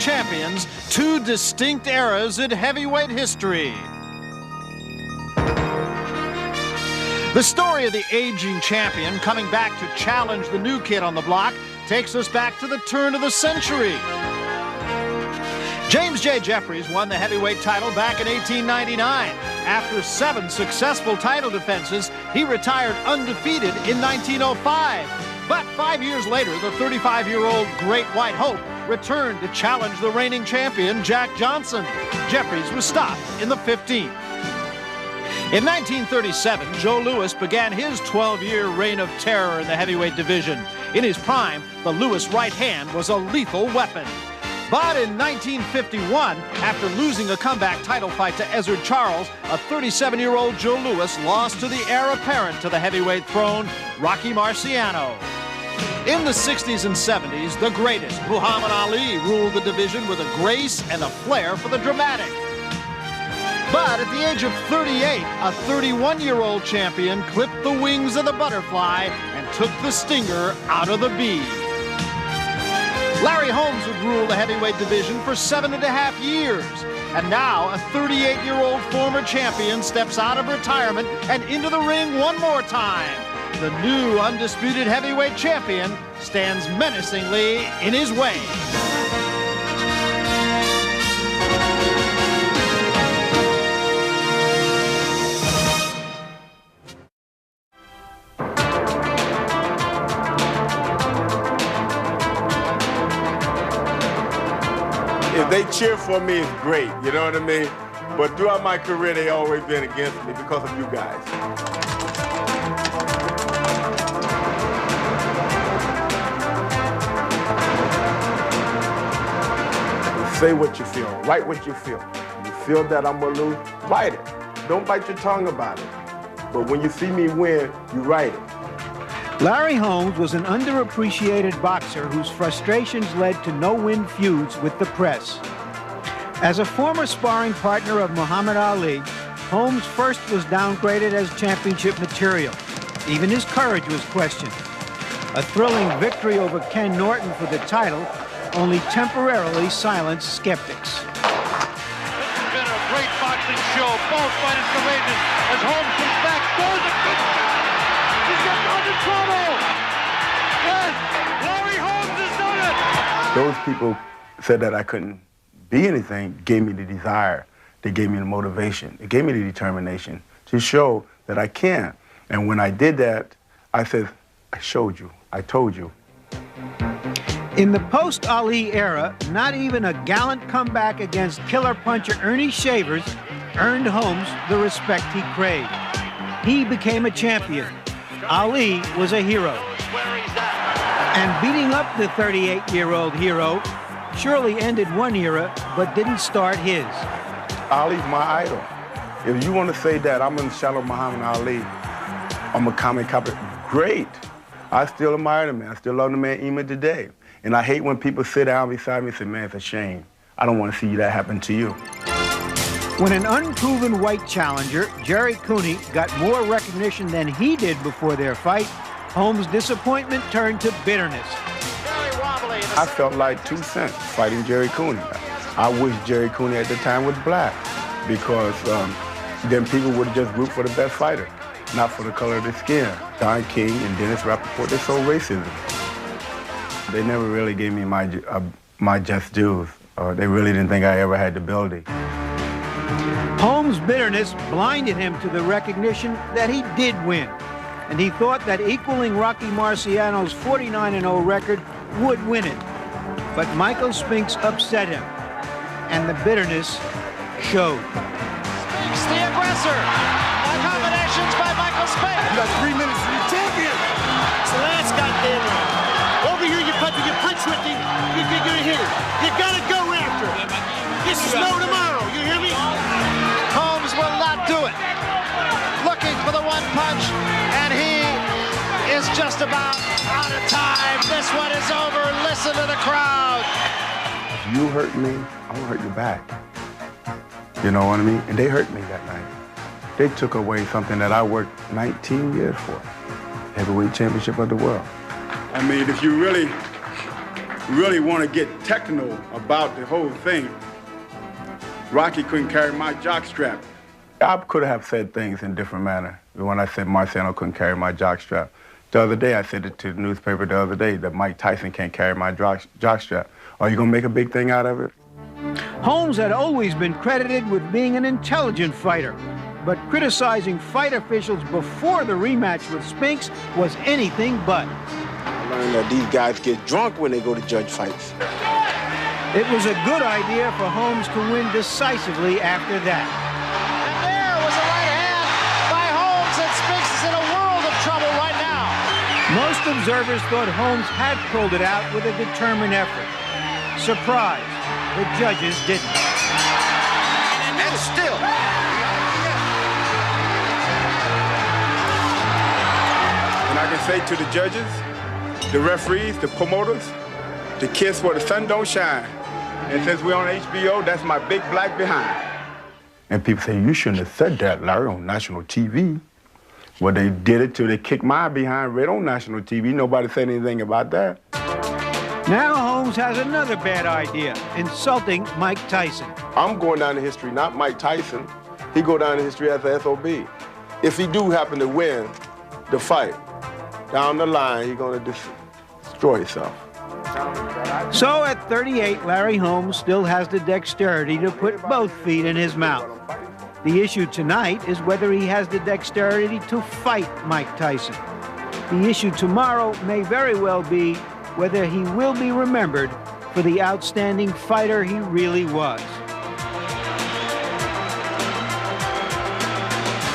champions, two distinct eras in heavyweight history. The story of the aging champion coming back to challenge the new kid on the block takes us back to the turn of the century. James J. Jeffries won the heavyweight title back in 1899. After 7 successful title defenses, he retired undefeated in 1905. But 5 years later, the 35-year-old Great White Hope returned to challenge the reigning champion, Jack Johnson. Jeffries was stopped in the 15th. In 1937, Joe Louis began his 12-year reign of terror in the heavyweight division. In his prime, the Louis right hand was a lethal weapon. But in 1951, after losing a comeback title fight to Ezzard Charles, a 37-year-old Joe Louis lost to the heir apparent to the heavyweight throne, Rocky Marciano. In the 60s and 70s, the greatest, Muhammad Ali, ruled the division with a grace and a flair for the dramatic. But at the age of 38, a 31-year-old champion clipped the wings of the butterfly and took the stinger out of the bee. Larry Holmes would rule the heavyweight division for 7.5 years. And now a 38-year-old former champion steps out of retirement and into the ring one more time. The new undisputed heavyweight champion stands menacingly in his way. If they cheer for me, it's great, you know what I mean? But throughout my career, they always been against me because of you guys. Say what you feel, write what you feel. You feel that I'm gonna lose, write it. Don't bite your tongue about it. But when you see me win, you write it. Larry Holmes was an underappreciated boxer whose frustrations led to no-win feuds with the press. As a former sparring partner of Muhammad Ali, Holmes first was downgraded as championship material. Even his courage was questioned. A thrilling victory over Ken Norton for the title only temporarily silenced skeptics. This has been a great boxing show. Both fighters courageous as Holmes comes back, throws a good shot. He's got under trouble. Yes, Larry Holmes has done it. Those people said that I couldn't be anything, gave me the desire. They gave me the motivation. They gave me the determination to show that I can. And when I did that, I said, I showed you. I told you. In the post-Ali era, not even a gallant comeback against killer puncher Ernie Shavers earned Holmes the respect he craved. He became a champion. Ali was a hero. And beating up the 38-year-old hero surely ended one era, but didn't start his. Ali's my idol. If you want to say that I'm in the shadow of Muhammad Ali, I'm a comic copy, great. I still admire the man. I still love the man even today. And I hate when people sit down beside me and say, man, it's a shame. I don't want to see that happen to you. When an unproven white challenger, Jerry Cooney, got more recognition than he did before their fight, Holmes' disappointment turned to bitterness. I felt like 2 cents fighting Jerry Cooney. I wish Jerry Cooney at the time was black because then people would just root for the best fighter, not for the color of their skin. Don King and Dennis Rappaport, they saw racism. They never really gave me my just dues. They really didn't think I ever had the ability. Holmes' bitterness blinded him to the recognition that he did win, and he thought that equaling Rocky Marciano's 49-0 record would win it. But Michael Spinks upset him, and the bitterness showed. Spinks, the aggressor. Accommodations by Michael Spinks. You got 3 minutes to be champion. It's the last goddamn round. Over here, you punch with him, you're gonna hit him. You gotta go after him. This is no tomorrow, you hear me? Holmes will not do it. Looking for the one punch, and he is just about out of time. This one is over. Listen to the crowd. If you hurt me, I'm gonna hurt you back. You know what I mean? And they hurt me that night. They took away something that I worked 19 years for. Heavyweight championship of the world. I mean, if you really really want to get technical about the whole thing, Rocky couldn't carry my jockstrap. I could have said things in different manner when I said Marciano couldn't carry my jockstrap. The other day, I said it to the newspaper the other day that Mike Tyson can't carry my jockstrap. Are you going to make a big thing out of it? Holmes had always been credited with being an intelligent fighter, but criticizing fight officials before the rematch with Spinks was anything but. I learned that these guys get drunk when they go to judge fights. It was a good idea for Holmes to win decisively after that. And there was a right hand by Holmes, and Spinks is in a world of trouble right now. Most observers thought Holmes had pulled it out with a determined effort. Surprise, the judges didn't. And still. And I can say to the judges, the referees, the promoters, the kiss where the sun don't shine. And since we're on HBO, that's my big black behind. And people say, you shouldn't have said that, Larry, on national TV. Well, they did it till they kicked my behind right on national TV. Nobody said anything about that. Now Holmes has another bad idea, insulting Mike Tyson. I'm going down in history, not Mike Tyson. He go down in history as the SOB. If he do happen to win the fight, down the line, he's going to destroy himself. So at 38, Larry Holmes still has the dexterity to put both feet in his mouth. The issue tonight is whether he has the dexterity to fight Mike Tyson. The issue tomorrow may very well be whether he will be remembered for the outstanding fighter he really was.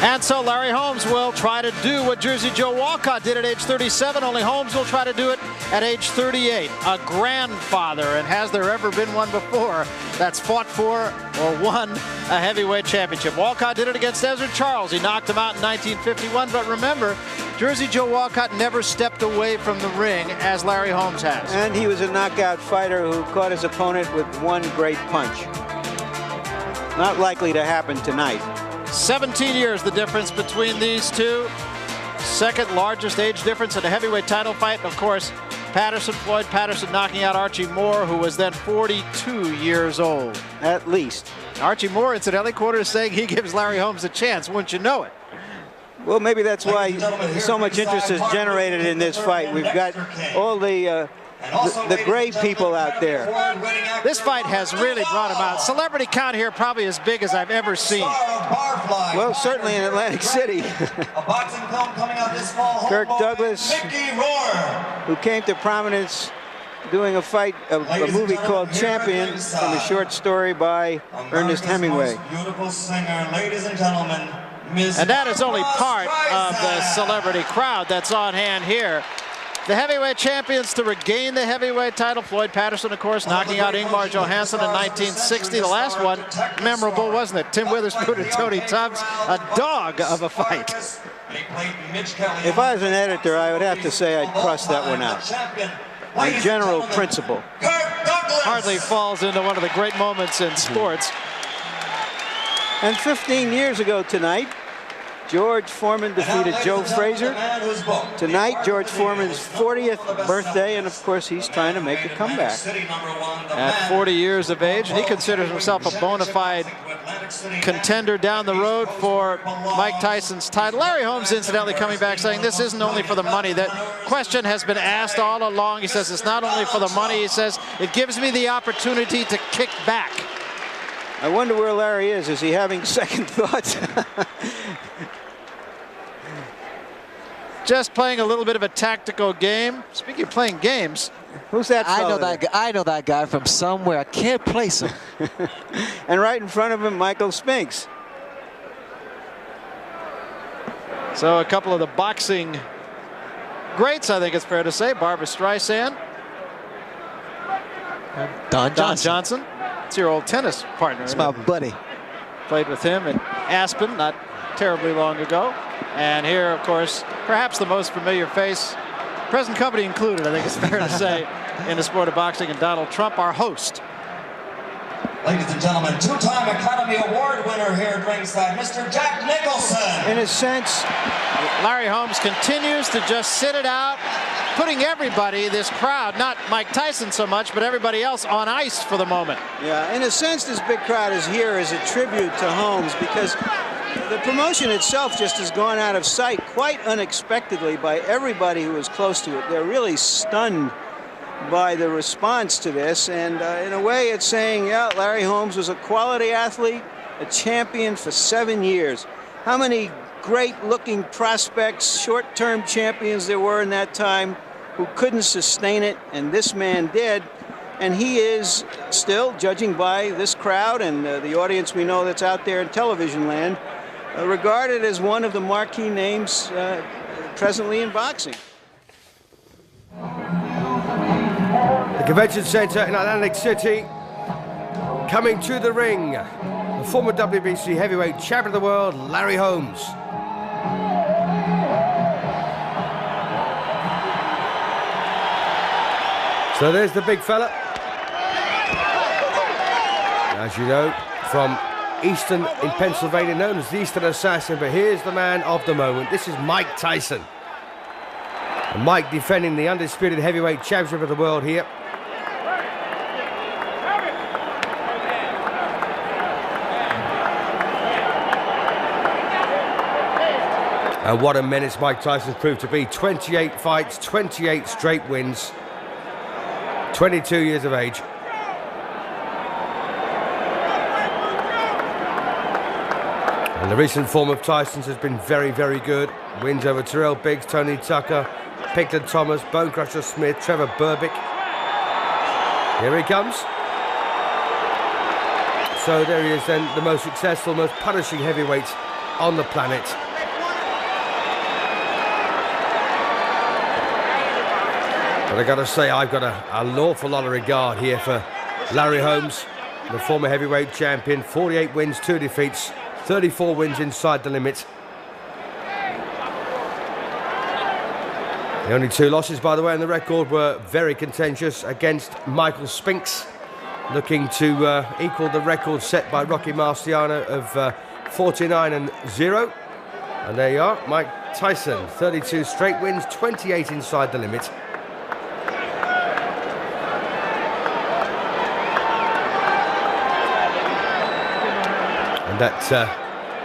And so Larry Holmes will try to do what Jersey Joe Walcott did at age 37, only Holmes will try to do it at age 38. A grandfather, and has there ever been one before that's fought for or won a heavyweight championship. Walcott did it against Ezra Charles. He knocked him out in 1951, but remember, Jersey Joe Walcott never stepped away from the ring as Larry Holmes has. And he was a knockout fighter who caught his opponent with one great punch. Not likely to happen tonight. 17 years the difference between these two. Second largest age difference in a heavyweight title fight. Of course, Floyd Patterson knocking out Archie Moore, who was then 42 years old. At least. Archie Moore, incidentally, quoted as saying he gives Larry Holmes a chance, wouldn't you know it? Well, maybe that's why so much interest is generated in this fight. We've got all the great people out there. This fight has really brought him out. Celebrity count here probably as big as I've ever seen. Well, certainly in Atlantic City. Kirk Douglas, who came to prominence doing a fight, a movie called Champion, from a short story by Ernest Hemingway. Beautiful singer, ladies and gentlemen. And that is only part of the celebrity crowd that's on hand here. The heavyweight champions to regain the heavyweight title. Floyd Patterson, of course, knocking out Ingmar Johansson in 1960. The last one, memorable, wasn't it? Tim Witherspoon and Tony Tubbs, a dog of a fight. If I was an editor, I would have to say I'd cross that one out. On general principle. Hardly falls into one of the great moments in sports. And 15 years ago tonight, George Foreman defeated Joe Frazier. Tonight, George Foreman's 40th birthday, and of course, he's trying to make a comeback. At 40 years of age, and he considers himself a bona fide contender down the road for Mike Tyson's title. Larry Holmes, incidentally, coming back saying this isn't only for the money. That question has been asked all along. He says it's not only for the money. He says it gives me the opportunity to kick back. I wonder where Larry is. Is he having second thoughts? Just playing a little bit of a tactical game. Speaking of playing games, who's that fellow? I know that guy from somewhere. I can't place him. And right in front of him, Michael Spinks. So a couple of the boxing greats, I think it's fair to say. Barbra Streisand. Don Johnson. It's your old tennis partner. It's my buddy. Played with him in Aspen not terribly long ago. And here, of course, perhaps the most familiar face, present company included, I think it's fair to say, in the sport of boxing, and Donald Trump, our host. Ladies and gentlemen, two-time Academy Award winner here at ringside, Mr. Jack Nicholson. In a sense, Larry Holmes continues to just sit it out putting everybody, this crowd, not Mike Tyson so much, but everybody else on ice for the moment. Yeah, in a sense, this big crowd is here as a tribute to Holmes, because the promotion itself just has gone out of sight quite unexpectedly by everybody who was close to it. They're really stunned by the response to this, and in a way it's saying, yeah, Larry Holmes was a quality athlete, a champion for 7 years. How many great-looking prospects, short-term champions there were in that time who couldn't sustain it, and this man did. And he is still, judging by this crowd and the audience we know that's out there in television land, regarded as one of the marquee names presently in boxing. The Convention Center in Atlantic City, coming to the ring, the former WBC heavyweight champion of the world, Larry Holmes. So there's the big fella. As you know, from Easton in Pennsylvania, known as the Eastern Assassin, but here's the man of the moment. This is Mike Tyson. And Mike defending the undisputed heavyweight championship of the world here. And what a menace Mike Tyson's proved to be. 28 fights, 28 straight wins, 22 years of age. And the recent form of Tyson's has been very, very good. Wins over Terrell Biggs, Tony Tucker, Picton Thomas, Bone Crusher Smith, Trevor Burbick. Here he comes. So there he is then, the most successful, most punishing heavyweight on the planet. But I gotta say, I've got an awful lot of regard here for Larry Holmes, the former heavyweight champion. 48 wins, 2 defeats, 34 wins inside the limit. The only 2 losses, by the way, on the record were very contentious against Michael Spinks, looking to equal the record set by Rocky Marciano of 49-0. And there you are, Mike Tyson, 32 straight wins, 28 inside the limit. And that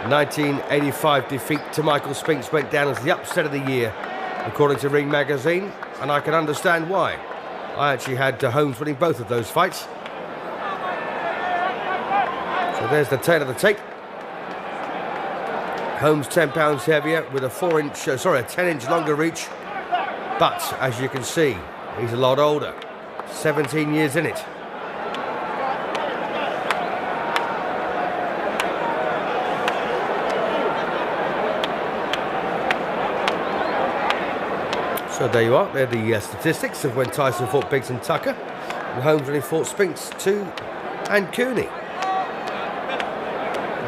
1985 defeat to Michael Spinks went down as the upset of the year, according to Ring Magazine, and I can understand why. I actually had Holmes winning both of those fights. So there's the tail of the tape. Holmes 10 pounds heavier with a 10-inch longer reach, but as you can see, he's a lot older. 17 years in it. So there you are, they're the statistics of when Tyson fought Biggs and Tucker, and Holmes when he fought Spinks, too, and Cooney.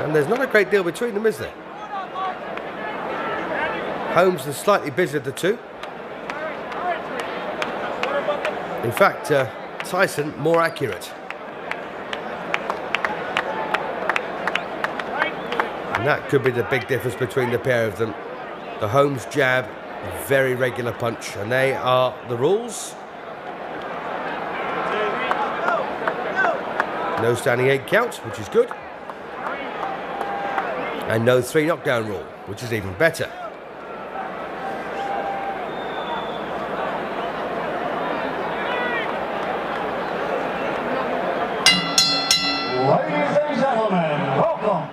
And there's not a great deal between them, is there? Holmes is slightly busier of the two. In fact, Tyson more accurate. And that could be the big difference between the pair of them. The Holmes jab, very regular punch, and they are the rules. No standing 8 count, which is good. And no 3 knockdown rule, which is even better. Ladies and gentlemen, welcome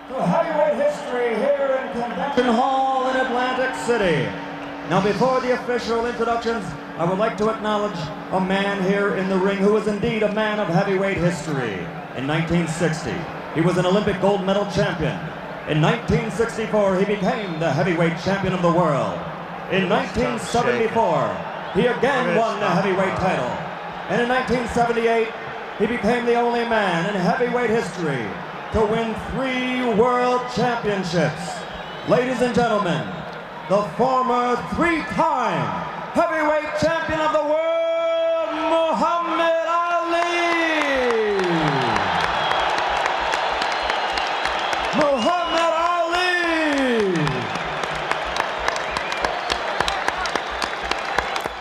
to heavyweight history here in Convention Hall in Atlantic City. Now, before the official introductions, I would like to acknowledge a man here in the ring who is indeed a man of heavyweight history. In 1960, he was an Olympic gold medal champion. In 1964, he became the heavyweight champion of the world. In 1974, he again won the heavyweight title. And in 1978, he became the only man in heavyweight history to win 3 world championships. Ladies and gentlemen, the former 3-time heavyweight champion of the world, Muhammad Ali! Muhammad Ali!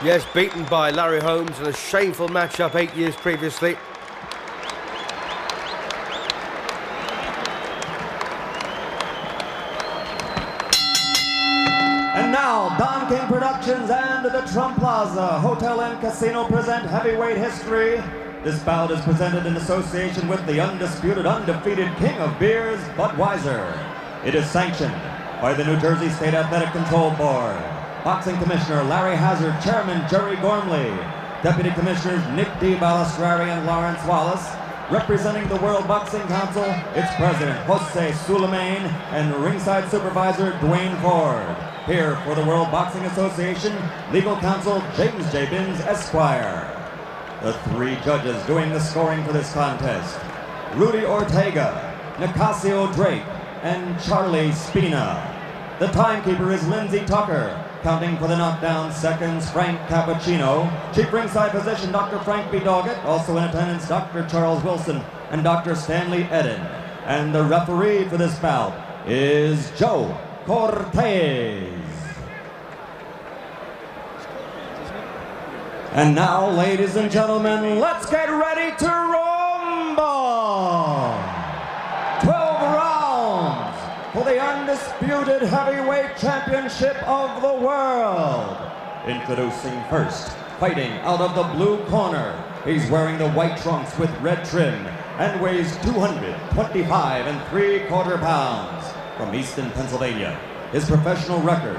Yes, beaten by Larry Holmes in a shameful matchup 8 years previously. And now, Don King Productions and the Trump Plaza Hotel and Casino present heavyweight history. This bout is presented in association with the undisputed, undefeated king of beers, Budweiser. It is sanctioned by the New Jersey State Athletic Control Board. Boxing Commissioner Larry Hazard, Chairman Jerry Gormley, Deputy Commissioners Nick D. Balistrari and Lawrence Wallace. Representing the World Boxing Council, its President Jose Sulaiman and ringside supervisor Dwayne Ford. Here for the World Boxing Association, legal counsel James J. Binns, Esquire. The three judges doing the scoring for this contest: Rudy Ortega, Nicasio Drake, and Charlie Spina. The timekeeper is Lindsey Tucker. Counting for the knockdown seconds, Frank Cappuccino. Chief ringside physician, Dr. Frank B. Doggett. Also in attendance, Dr. Charles Wilson and Dr. Stanley Eden. And the referee for this bout is Joe Cortez. And now, ladies and gentlemen, let's get ready to rumble! 12 rounds for the undisputed heavyweight championship of the world. Introducing first, fighting out of the blue corner. He's wearing the white trunks with red trim and weighs 225 3/4 pounds. From Easton, Pennsylvania, his professional record,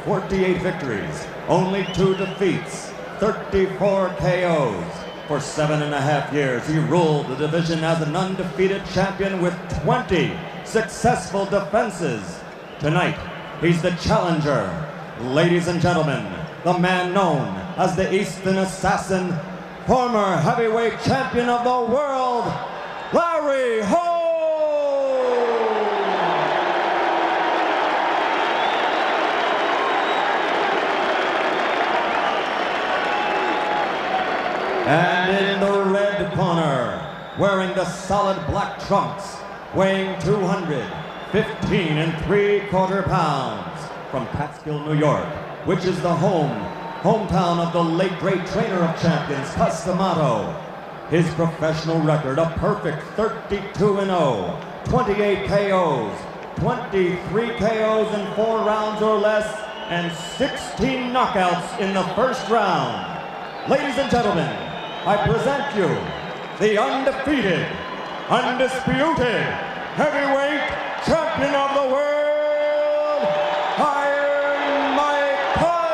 48 victories, only 2 defeats, 34 KOs. For 7.5 years, he ruled the division as an undefeated champion with 20 successful defenses. Tonight, he's the challenger. Ladies and gentlemen, the man known as the Eastern Assassin, former heavyweight champion of the world, Larry Holmes! And in the red corner, wearing the solid black trunks, weighing 215 3/4 pounds, from Catskill, New York, which is the hometown of the late great trainer of champions, Customato. His professional record, a perfect 32-0, 28 KOs, 23 KOs in 4 rounds or less, and 16 knockouts in the first round. Ladies and gentlemen, I present you the undefeated, undisputed heavyweight champion of the world, Iron Mike Tyson.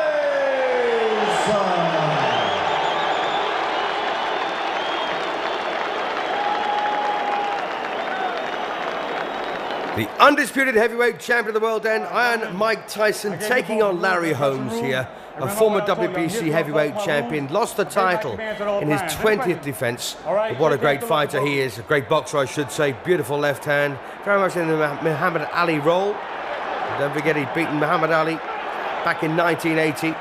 The undisputed heavyweight champion of the world then, Iron Mike Tyson, taking on Larry Holmes here. A former WBC heavyweight champion, lost the title in his 20th defense. But what a great fighter he is, a great boxer I should say, beautiful left hand, very much in the Muhammad Ali role. And don't forget he'd beaten Muhammad Ali back in 1980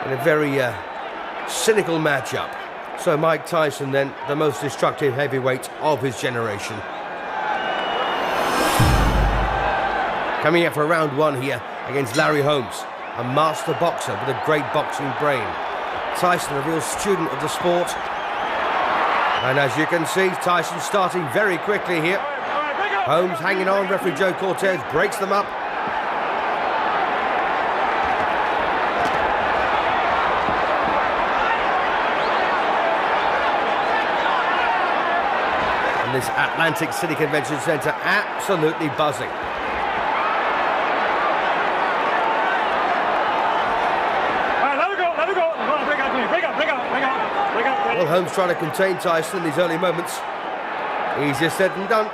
in a very cynical matchup. So Mike Tyson then, the most destructive heavyweight of his generation. Coming up for round 1 here against Larry Holmes, a master boxer with a great boxing brain. Tyson, a real student of the sport. And as you can see, Tyson starting very quickly here. Holmes hanging on, referee Joe Cortez breaks them up. And this Atlantic City Convention Center absolutely buzzing. Well, Holmes trying to contain Tyson in these early moments. Easier said than done.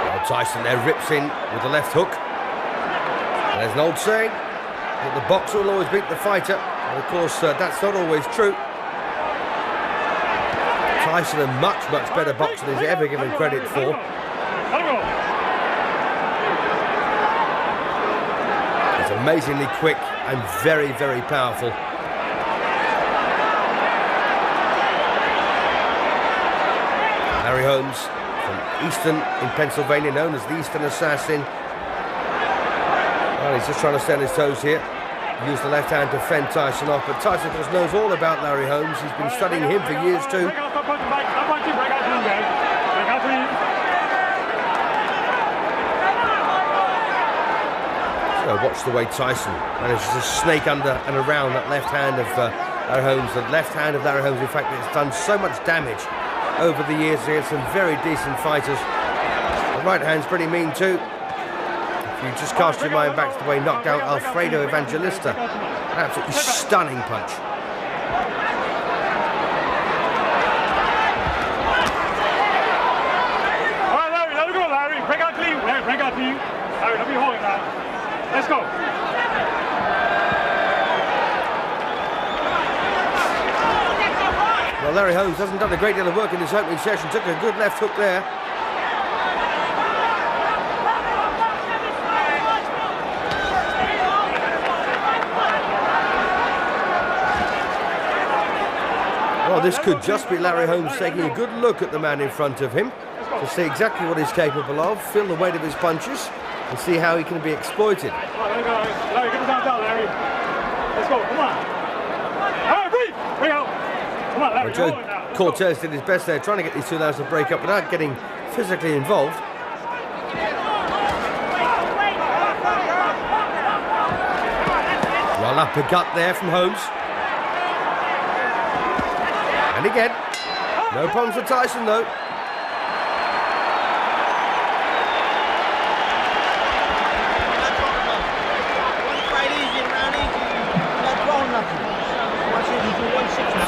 Well, Tyson there rips in with the left hook. And there's an old saying that the boxer will always beat the fighter. And of course, that's not always true. Tyson, a much, much better boxer than he's ever given credit for. He's amazingly quick and very, very powerful. Larry Holmes from Easton in Pennsylvania, known as the Eastern Assassin. Well, he's just trying to stay on his toes here. Use the left hand to fend Tyson off, but Tyson, of course, knows all about Larry Holmes. He's been studying him for years too. So watch the way Tyson manages to snake under and around that left hand of Larry Holmes. The left hand of Larry Holmes, in fact, it's done so much damage over the years against some very decent fighters. The right hand's pretty mean too. If you just cast your mind back to the way he knocked out Alfredo Evangelista, an absolutely stunning punch. All right, Larry, let it go, Larry. Break out clean. Larry, break out clean. Larry, don't be holding that. Let's go. Well, Larry Holmes hasn't done a great deal of work in this opening session. Took a good left hook there. Well, this could just be Larry Holmes taking a good look at the man in front of him to see exactly what he's capable of, feel the weight of his punches, and see how he can be exploited. Larry, get him down, Larry. Let's go, come on. All right, breathe. Bring out. Come on, Larry. Well, Joe Cortez did his best there, trying to get these two lads to break up without getting physically involved. Well, uppercut there from Holmes. And again, no problems for Tyson though.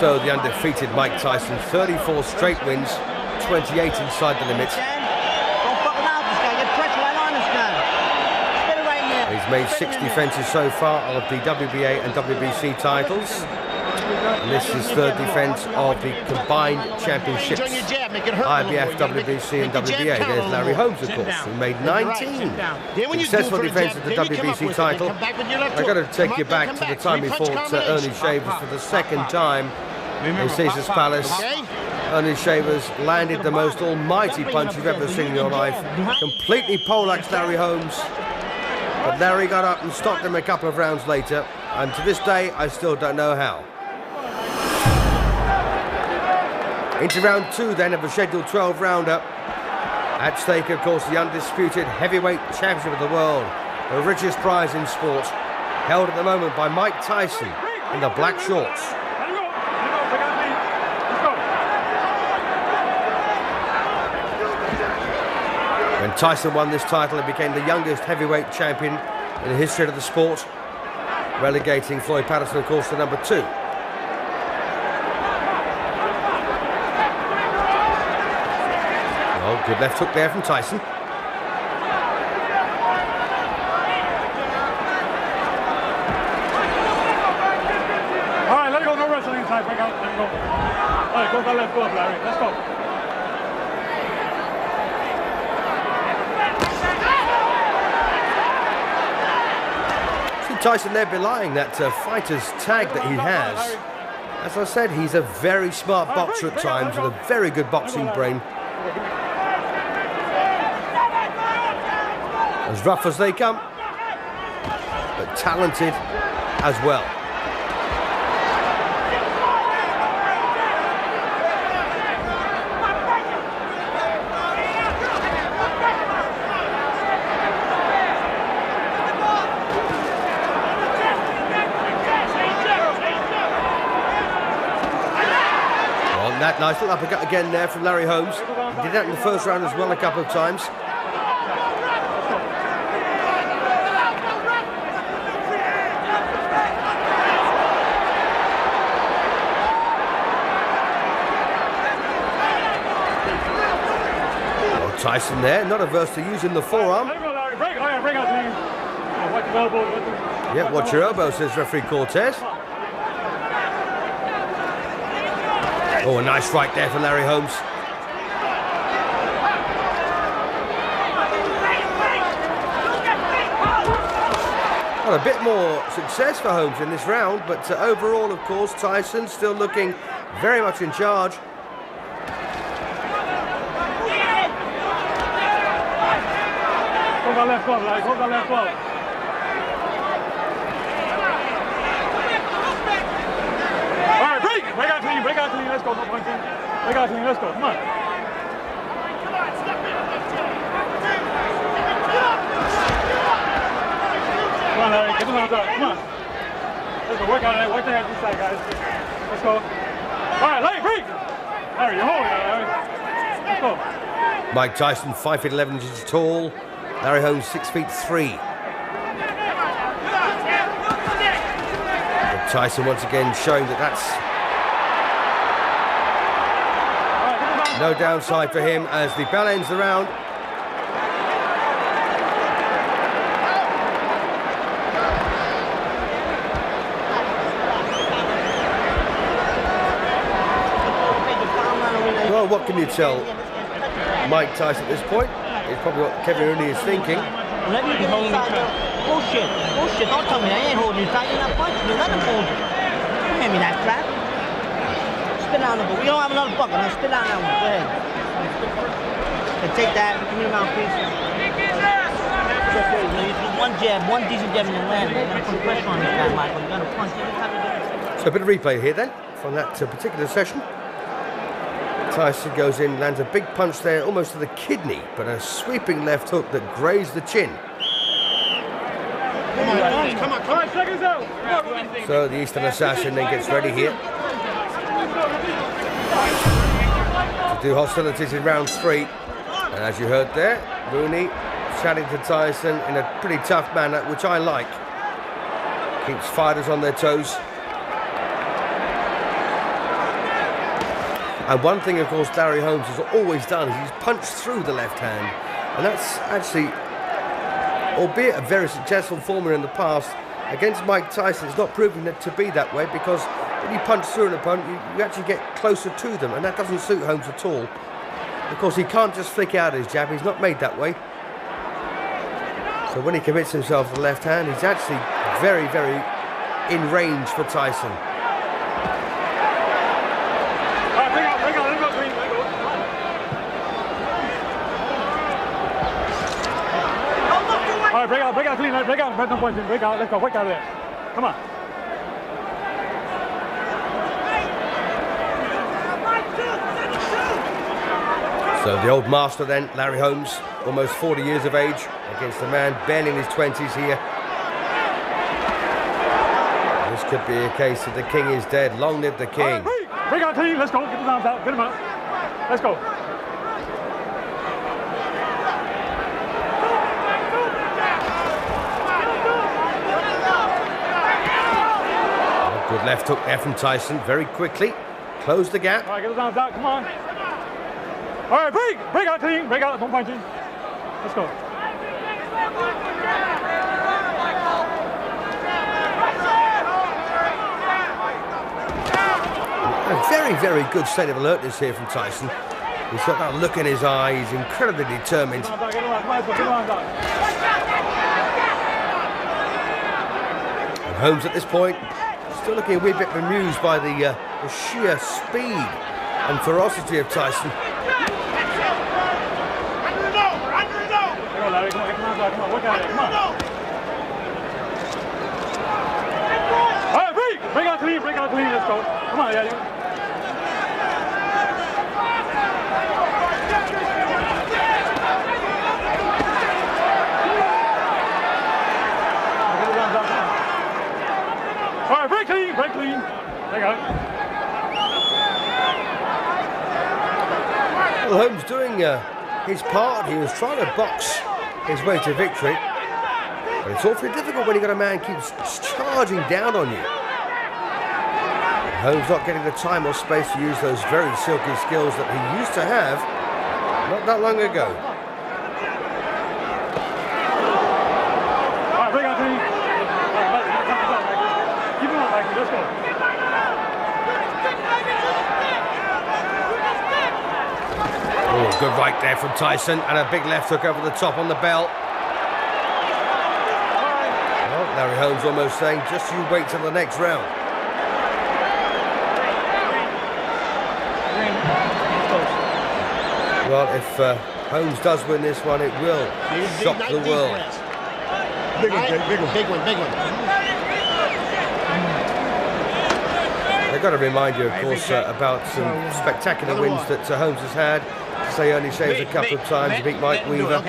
So the undefeated Mike Tyson, 34 straight wins, 28 inside the limit. He's made 6 defences so far of the WBA and WBC titles. And this is third defence of the combined championships, IBF, WBC and WBA. There's Larry Holmes, of course, who made 19 successful defences of the WBC title. I've got to take you back to the time he fought Ernie Shavers for the second time in Caesar's Palace. Ernie Shavers landed the most almighty punch you've ever seen in your life. Completely poleaxed Larry Holmes. But Larry got up and stopped him a couple of rounds later. And to this day, I still don't know how. Into round 2 then of the scheduled 12 rounder. At stake, of course, the undisputed heavyweight championship of the world, the richest prize in sport, held at the moment by Mike Tyson in the black shorts. When Tyson won this title, he became the youngest heavyweight champion in the history of the sport, relegating Floyd Patterson, of course, to number 2. Oh, good left hook there from Tyson. All right, let it go. No wrestling inside. Break out. Let it go. All right, go that left glove, Larry. Let's go. See Tyson there belying that fighter's tag that he has. As I said, he's a very smart boxer at times with a very good boxing brain. As rough as they come, but talented as well. Well, that nice little uppercut again there from Larry Holmes. He did that in the first round as well a couple of times. Tyson there, not averse to using the forearm. Yeah, watch your elbow, says referee Cortez. Oh, a nice right there from Larry Holmes. Well, a bit more success for Holmes in this round, but overall, of course, Tyson still looking very much in charge. Hold that left glove, like, hold that left glove. All right, break! Break out clean, let's go, no punching. Break out clean, let's go, come on. Come on, Larry, get the arms out, come on. Let's go, work out of that, work the head inside, guys. Let's go. All right, Larry, break! Larry, you're holding that, Larry. Let's go. Mike Tyson, 5 feet 11 inches tall. Larry Holmes, 6 feet 3. But Tyson once again showing that that's no downside for him as the bell ends the round. Well, what can you tell Mike Tyson at this point? It's probably what Kevin Rooney is thinking. Let me get inside there. Bullshit. Bullshit. Don't tell me I ain't holding you tight. You're not punching me. Let him hold you. Don't hand me that crap. Spit down the book. We don't have another bucket. Now spit down that one. Go ahead. And take that. Give me the mouthpiece. One jab, one decent jab in the land. You gotta put pressure on this guy, Michael. You gotta punch every time you get it. So a bit of replay here then from that particular session. Tyson goes in, lands a big punch there, almost to the kidney, but a sweeping left hook that grazed the chin. Come on, 5 seconds out. So the Eastern Assassin then gets ready here to do hostilities in round 3. And as you heard there, Rooney chatting to Tyson in a pretty tough manner, which I like. Keeps fighters on their toes. And one thing, of course, Larry Holmes has always done is he's punched through the left hand. And that's actually, albeit a very successful formula in the past, against Mike Tyson, it's not proving it to be that way because when you punch through an opponent, you actually get closer to them, and that doesn't suit Holmes at all. Of course, he can't just flick out his jab. He's not made that way. So when he commits himself to the left hand, he's actually very, very in range for Tyson. All right, break out clean, break out, no points in, break out, let's go, work out of there. Come on. So the old master then, Larry Holmes, almost 40 years of age, against a man barely in his 20s here. This could be a case that the king is dead. Long live the king. Right, break out clean, let's go, get his arms out, get him out. Let's go. Good left hook there from Tyson, very quickly. Close the gap. All right, get his arms out, come on. All right, break out clean, break out, don't punch him. Let's go. A very, very good state of alertness here from Tyson. He's got that look in his eye, he's incredibly determined. And Holmes at this point, still looking a wee bit bemused by the sheer speed and ferocity of Tyson. Come on, work out it, come on. All right, break out clean, let's go. Come on, yeah. All right, break clean. Break out. Well, Holmes doing his part. He was trying to box his way to victory, but it's awfully difficult when you've got a man who keeps charging down on you. Holmes not getting the time or space to use those very silky skills that he used to have not that long ago. All right, break out clean. Keep it on, Michael. Let's go. Oh, good right there from Tyson, and a big left hook over the top on the bell. Well, Larry Holmes almost saying, just you wait till the next round. Well, if Holmes does win this one, it will shock the world. Big one, big one, big one, big one. I've got to remind you, of course, about some spectacular wins that Holmes has had. Say only saves a couple of times. He beat Mike Weaver,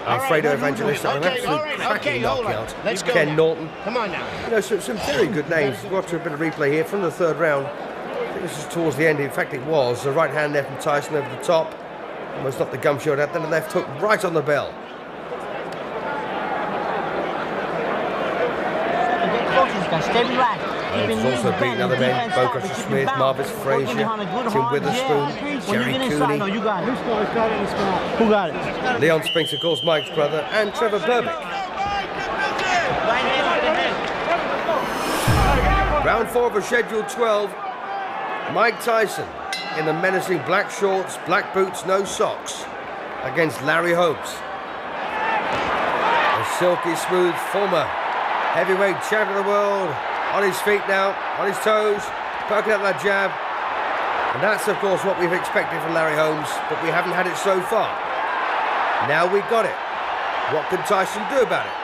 Alfredo Evangelista, an absolute cracking knockout. Ken Norton. Come on now. You know, some very good names. We'll watch a bit of replay here from the third round. I think this is towards the end. In fact, it was. The right hand there from Tyson over the top. Almost knocked the gum shield out. Then the left hook right on the bell. Stay relaxed. He's also beaten other men, Bocas Smith, Marvis Frazier, Tim Witherspoon, Jerry Cooney. No, you got it. Who got it? Leon Spinks, of course, Mike's brother, and Trevor Berbick. Round 4 of a scheduled 12. Mike Tyson in the menacing black shorts, black boots, no socks against Larry Holmes. A silky smooth former heavyweight champion of the world, on his feet now, on his toes, poking up that jab. And that's, of course, what we've expected from Larry Holmes, but we haven't had it so far. Now we've got it. What can Tyson do about it?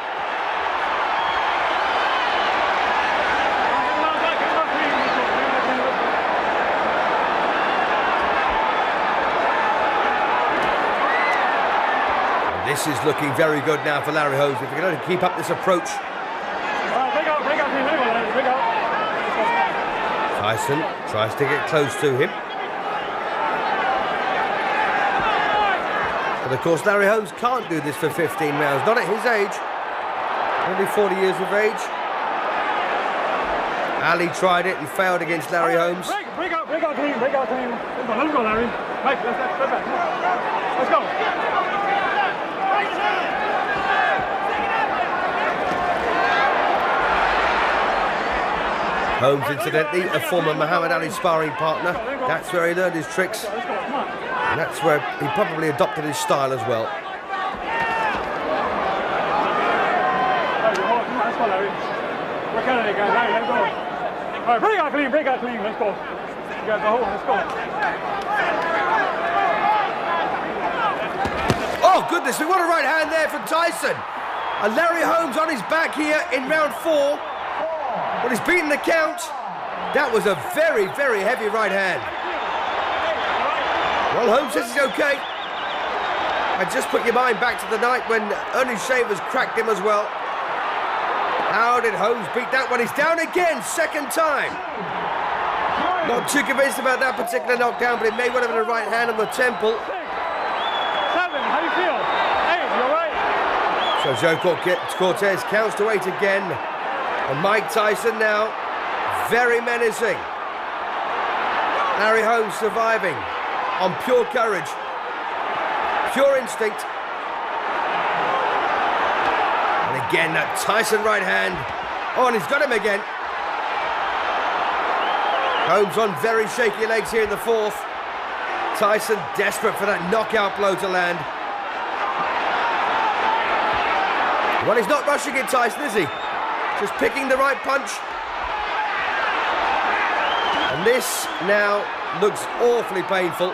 And this is looking very good now for Larry Holmes. If we're going to keep up this approach. Tyson tries to get close to him. But of course Larry Holmes can't do this for 15 rounds, not at his age. Only 40 years of age. Ali tried it and failed against Larry Holmes. Break out clean, break out clean. Let's go, Larry. Mike, let's back. Let's go. Holmes, incidentally, a former Muhammad Ali sparring partner. That's where he learned his tricks. And that's where he probably adopted his style as well. Let's go, Larry. Work out of it, guys. Larry, let's go. All right, break out clean. Let's go. You guys go home. Let's go. Oh, goodness, we want a right hand there from Tyson. And Larry Holmes on his back here in round 4. But he's beaten the count. That was a very, very heavy right hand. Well, Holmes says he's okay. And just put your mind back to the night when Ernie Shavers cracked him as well. How did Holmes beat that one? He's down again, second time. Not too convinced about that particular knockdown, but it may well have been a right hand on the temple. 7, how do you feel? 8, you all right? So Joe Cortez counts to 8 again. And Mike Tyson now, very menacing. Larry Holmes surviving on pure courage, pure instinct. And again, that Tyson right hand. Oh, and he's got him again. Holmes on very shaky legs here in the 4th. Tyson desperate for that knockout blow to land. Well, he's not rushing it, Tyson, is he? Just picking the right punch. And this now looks awfully painful.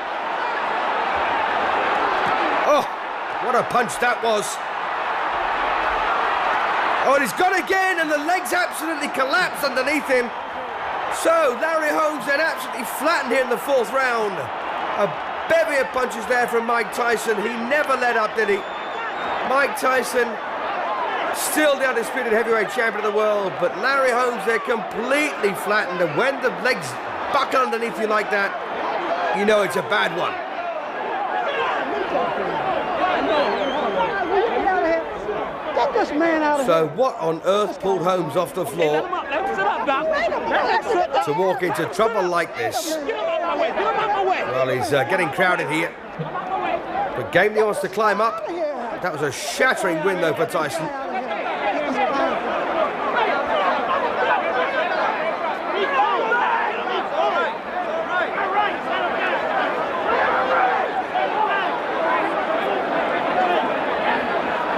Oh, what a punch that was. Oh, and he's gone again, and the legs absolutely collapsed underneath him. So, Larry Holmes then absolutely flattened here in the 4th round. A bevy of punches there from Mike Tyson. He never let up, did he? Mike Tyson, still the undisputed heavyweight champion of the world, but Larry Holmes there completely flattened, and when the legs buckle underneath you like that, you know it's a bad one. Get this man out of So what on earth pulled Holmes off the floor to walk into trouble like this? Well, he's getting crowded here. But Gamely wants to climb up. That was a shattering win though for Tyson.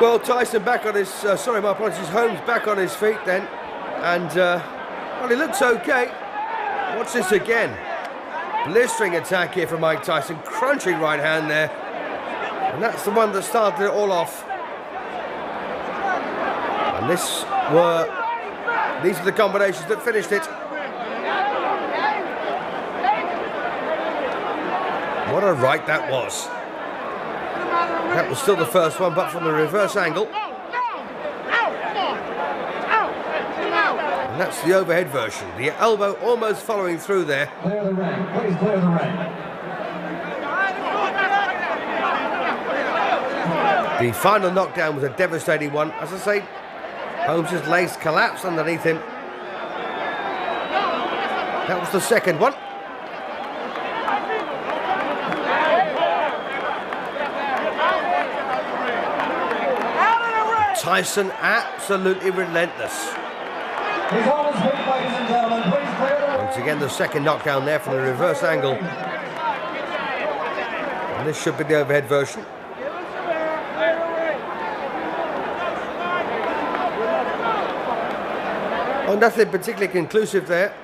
Well, Tyson back on his, sorry, my apologies, Holmes back on his feet then. And, well, he looks okay. Watch this again. Blistering attack here from Mike Tyson. Crunching right hand there. And that's the one that started it all off. And these are the combinations that finished it. What a right that was. That was still the first one, but from the reverse angle. And that's the overhead version. The elbow almost following through there. Clear the ring. Please clear the ring. The final knockdown was a devastating one. As I say, Holmes' legs collapsed underneath him. That was the second one. Tyson absolutely relentless. He's on his feet, ladies and gentlemen. Please clear the ring. Once again, the second knockdown there from the reverse angle. And this should be the overhead version. Oh, nothing particularly conclusive there.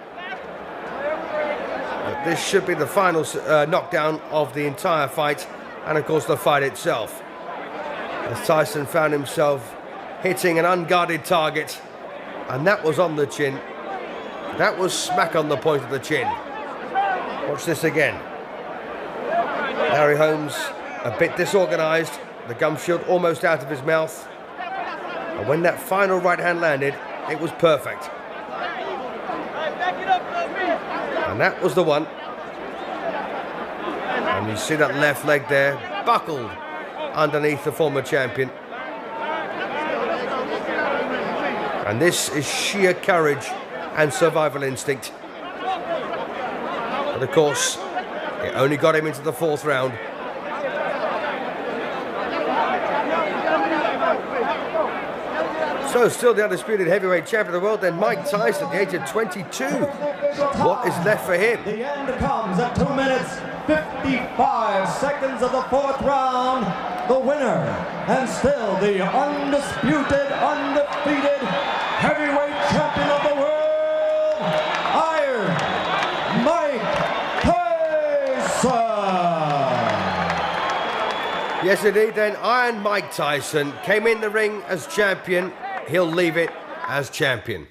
But this should be the final knockdown of the entire fight, and of course the fight itself. As Tyson found himself hitting an unguarded target, and that was on the chin. That was smack on the point of the chin. Watch this again. Larry Holmes a bit disorganised, the gum shield almost out of his mouth, and when that final right hand landed, it was perfect. And that was the one. And you see that left leg there, buckled underneath the former champion. And this is sheer courage and survival instinct. But of course, it only got him into the fourth round. So still the undisputed heavyweight champion of the world, then Mike Tyson at the age of 22. What is left for him? The end comes at 2 minutes, 55 seconds of the fourth round. The winner, and still the undisputed, undefeated heavyweight champion of the world, Iron Mike Tyson. Yes, indeed, then Iron Mike Tyson came in the ring as champion. He'll leave it as champion.